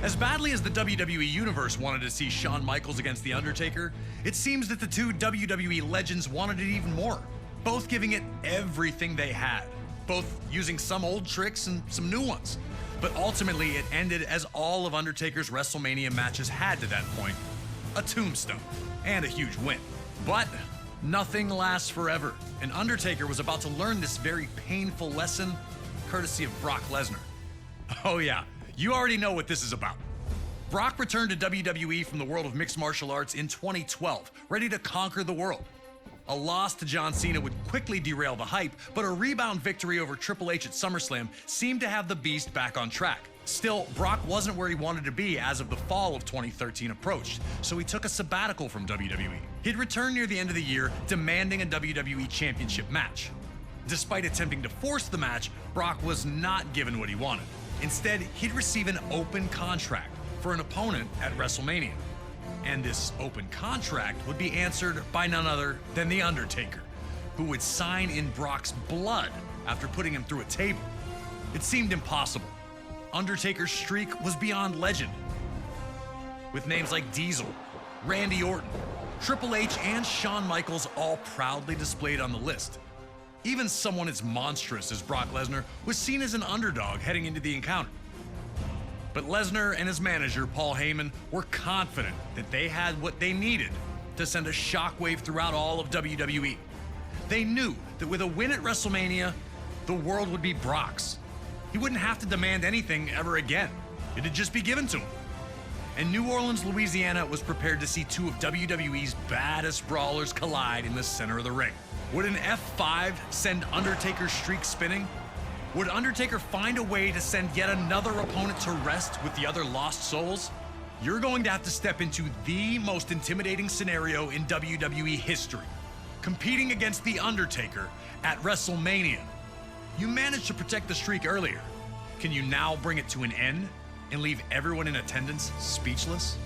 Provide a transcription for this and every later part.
As badly as the WWE Universe wanted to see Shawn Michaels against The Undertaker, it seems that the two WWE legends wanted it even more, both giving it everything they had, both using some old tricks and some new ones. But ultimately, it ended as all of Undertaker's WrestleMania matches had to that point, a tombstone and a huge win. But nothing lasts forever, and Undertaker was about to learn this very painful lesson courtesy of Brock Lesnar. Oh yeah, you already know what this is about. Brock returned to WWE from the world of mixed martial arts in 2012, ready to conquer the world. A loss to John Cena would quickly derail the hype, but a rebound victory over Triple H at SummerSlam seemed to have the beast back on track. Still, Brock wasn't where he wanted to be as of the fall of 2013 approached, so he took a sabbatical from WWE. He'd return near the end of the year, demanding a WWE Championship match. Despite attempting to force the match, Brock was not given what he wanted. Instead, he'd receive an open contract for an opponent at WrestleMania. And this open contract would be answered by none other than The Undertaker, who would sign in Brock's blood after putting him through a table. It seemed impossible. Undertaker's streak was beyond legend, with names like Diesel, Randy Orton, Triple H, and Shawn Michaels all proudly displayed on the list. Even someone as monstrous as Brock Lesnar was seen as an underdog heading into the encounter. But Lesnar and his manager, Paul Heyman, were confident that they had what they needed to send a shockwave throughout all of WWE. They knew that with a win at WrestleMania, the world would be Brock's. He wouldn't have to demand anything ever again. It'd just be given to him. And New Orleans, Louisiana was prepared to see two of WWE's baddest brawlers collide in the center of the ring. Would an F5 send Undertaker's streak spinning? Would Undertaker find a way to send yet another opponent to rest with the other lost souls? You're going to have to step into the most intimidating scenario in WWE history, competing against The Undertaker at WrestleMania. You managed to protect the streak earlier. Can you now bring it to an end and leave everyone in attendance speechless?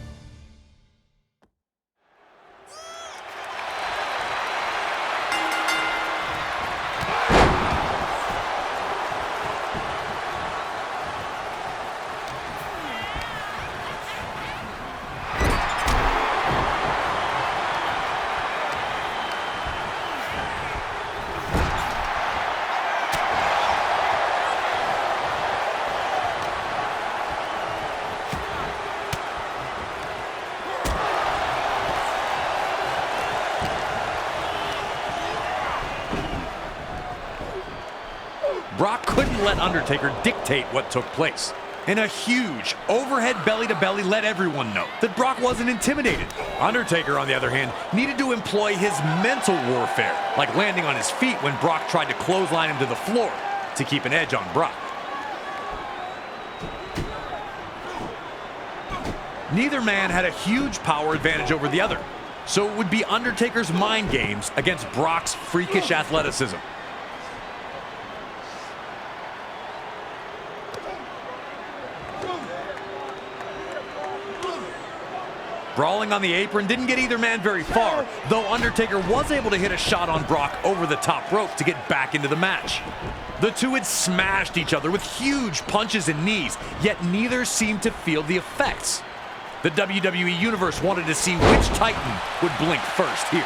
Brock couldn't let Undertaker dictate what took place. And a huge overhead belly-to-belly let everyone know that Brock wasn't intimidated. Undertaker, on the other hand, needed to employ his mental warfare, like landing on his feet when Brock tried to clothesline him to the floor to keep an edge on Brock. Neither man had a huge power advantage over the other, so it would be Undertaker's mind games against Brock's freakish athleticism. Brawling on the apron didn't get either man very far, though Undertaker was able to hit a shot on Brock over the top rope to get back into the match. The two had smashed each other with huge punches and knees, yet neither seemed to feel the effects. The WWE Universe wanted to see which Titan would blink first here.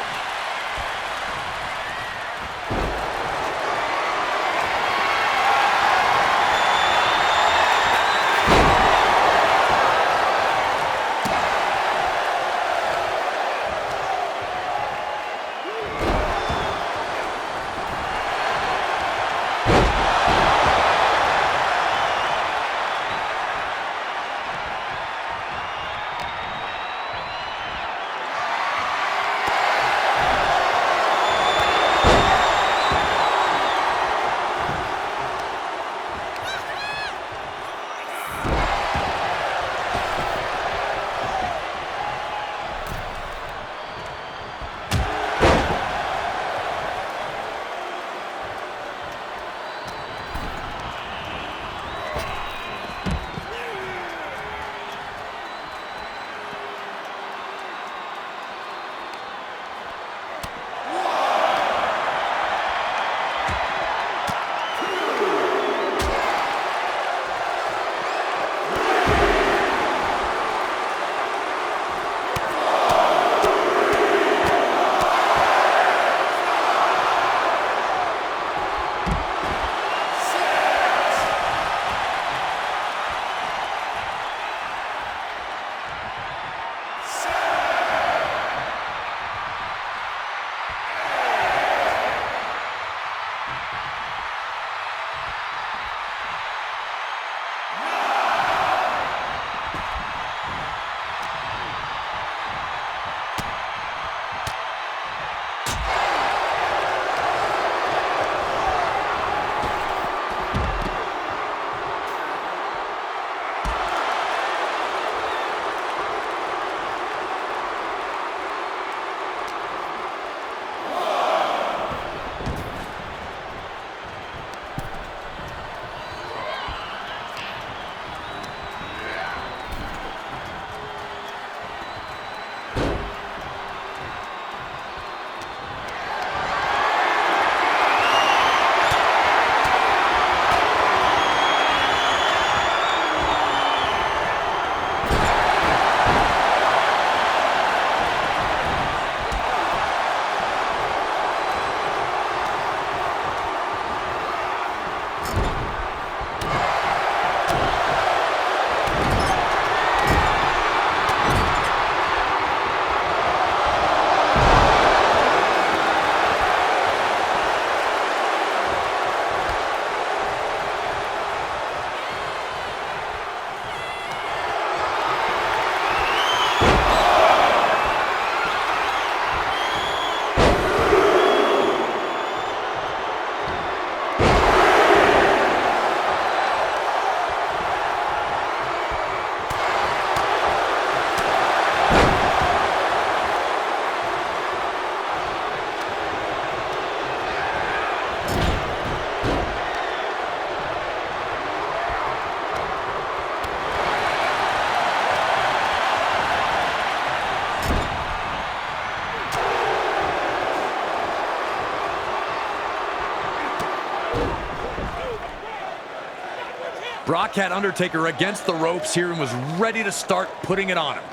Brock had Undertaker against the ropes here and was ready to start putting it on him.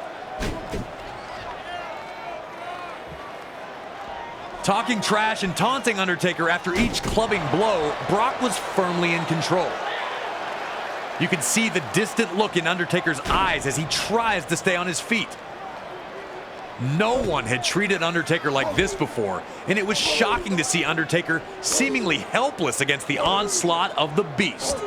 Talking trash and taunting Undertaker after each clubbing blow, Brock was firmly in control. You can see the distant look in Undertaker's eyes as he tries to stay on his feet. No one had treated Undertaker like this before, and it was shocking to see Undertaker seemingly helpless against the onslaught of the Beast.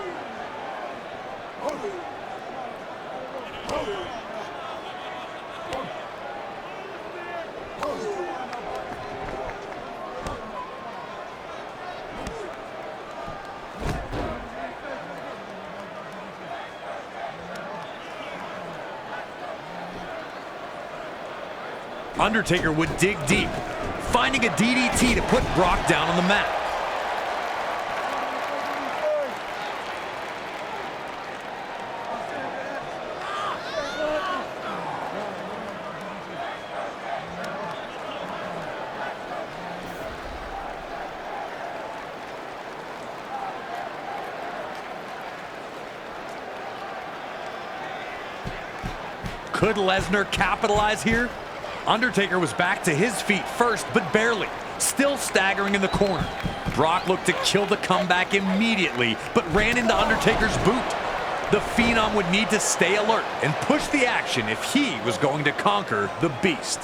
Undertaker would dig deep, finding a DDT to put Brock down on the mat. Could Lesnar capitalize here? Undertaker was back to his feet first, but barely, still staggering in the corner. Brock looked to kill the comeback immediately, but ran into Undertaker's boot. The Phenom would need to stay alert and push the action if he was going to conquer the Beast.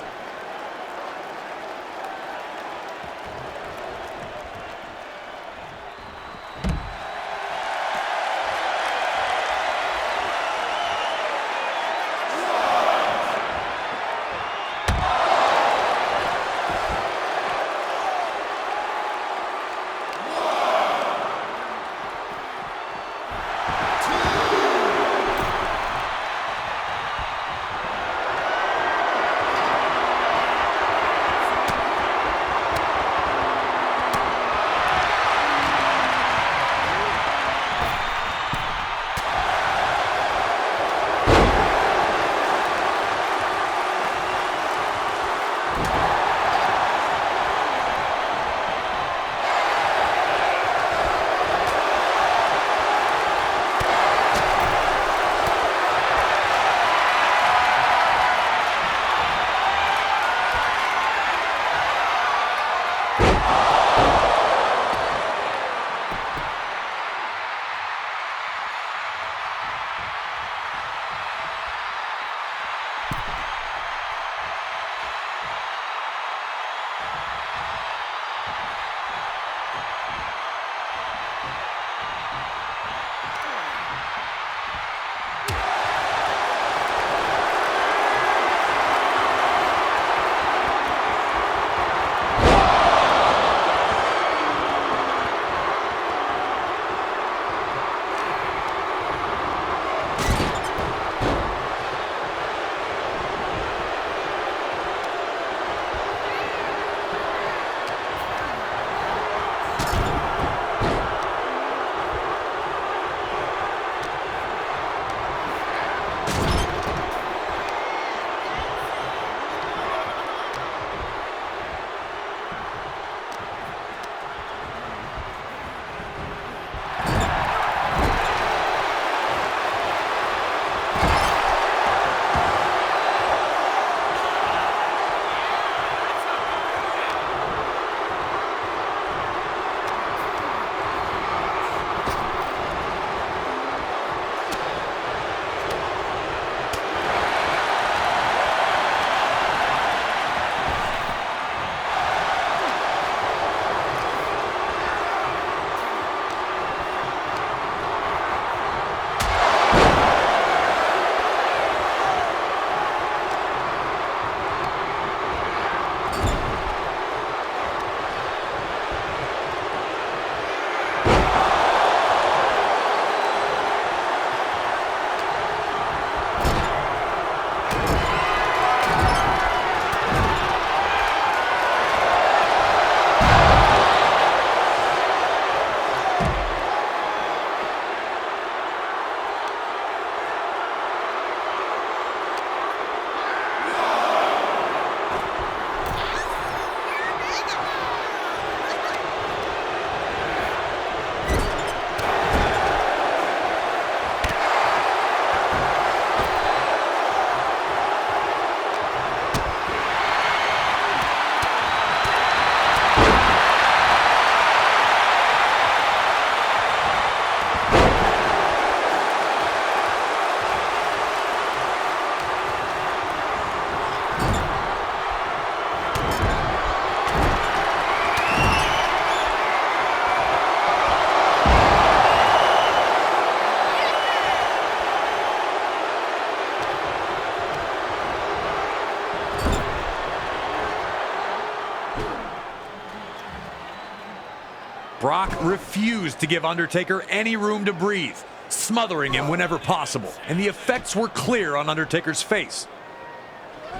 Brock refused to give Undertaker any room to breathe, smothering him whenever possible, and the effects were clear on Undertaker's face.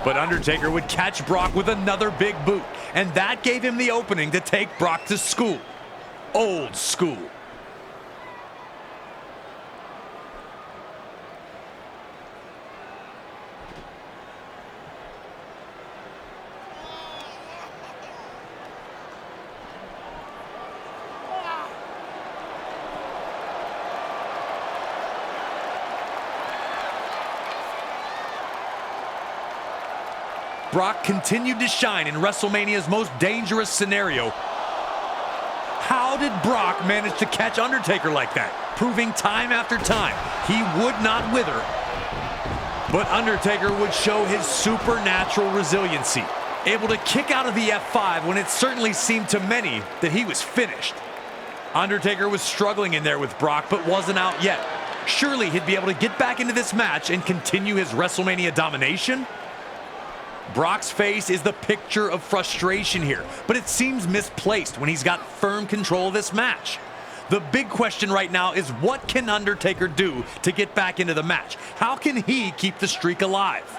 But Undertaker would catch Brock with another big boot, and that gave him the opening to take Brock to school. Old school. Brock continued to shine in WrestleMania's most dangerous scenario. How did Brock manage to catch Undertaker like that? Proving time after time he would not wither. But Undertaker would show his supernatural resiliency, able to kick out of the F5 when it certainly seemed to many that he was finished. Undertaker was struggling in there with Brock, but wasn't out yet. Surely he'd be able to get back into this match and continue his WrestleMania domination? Brock's face is the picture of frustration here, but it seems misplaced when he's got firm control of this match. The big question right now is, what can Undertaker do to get back into the match? How can he keep the streak alive?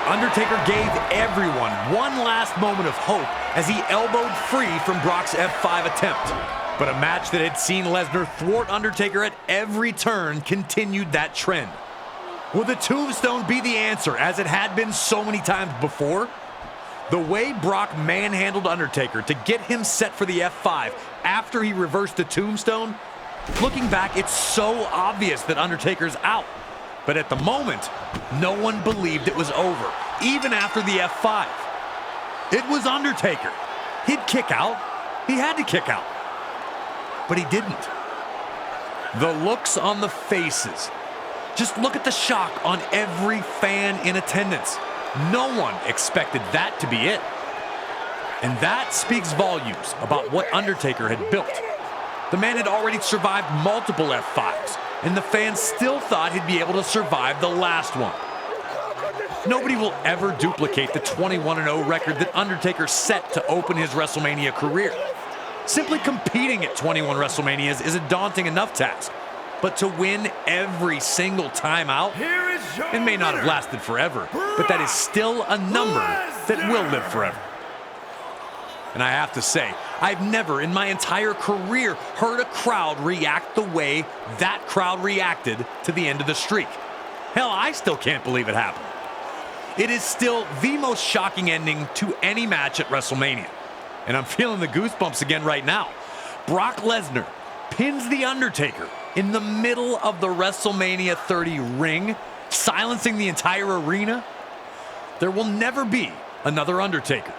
Undertaker gave everyone one last moment of hope as he elbowed free from Brock's F5 attempt. But a match that had seen Lesnar thwart Undertaker at every turn continued that trend. Will the tombstone be the answer, as it had been so many times before? The way Brock manhandled Undertaker to get him set for the F5 after he reversed the tombstone, looking back, it's so obvious that Undertaker's out. But at the moment, no one believed it was over, even after the F5. It was Undertaker. He'd kick out. He had to kick out. But he didn't. The looks on the faces. Just look at the shock on every fan in attendance. No one expected that to be it. And that speaks volumes about what Undertaker had built. The man had already survived multiple F5s, and the fans still thought he'd be able to survive the last one. Nobody will ever duplicate the 21-0 record that Undertaker set to open his WrestleMania career. Simply competing at 21 WrestleManias is a daunting enough task, but to win every single time out, it may not have lasted forever, but that is still a number that will live forever. And I have to say, I've never in my entire career heard a crowd react the way that crowd reacted to the end of the streak. Hell, I still can't believe it happened. It is still the most shocking ending to any match at WrestleMania. And I'm feeling the goosebumps again right now. Brock Lesnar pins The Undertaker in the middle of the WrestleMania 30 ring, silencing the entire arena. There will never be another Undertaker.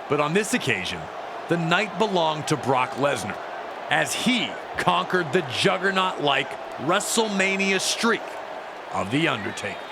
But on this occasion, the night belonged to Brock Lesnar, as he conquered the juggernaut like WrestleMania streak of The Undertaker.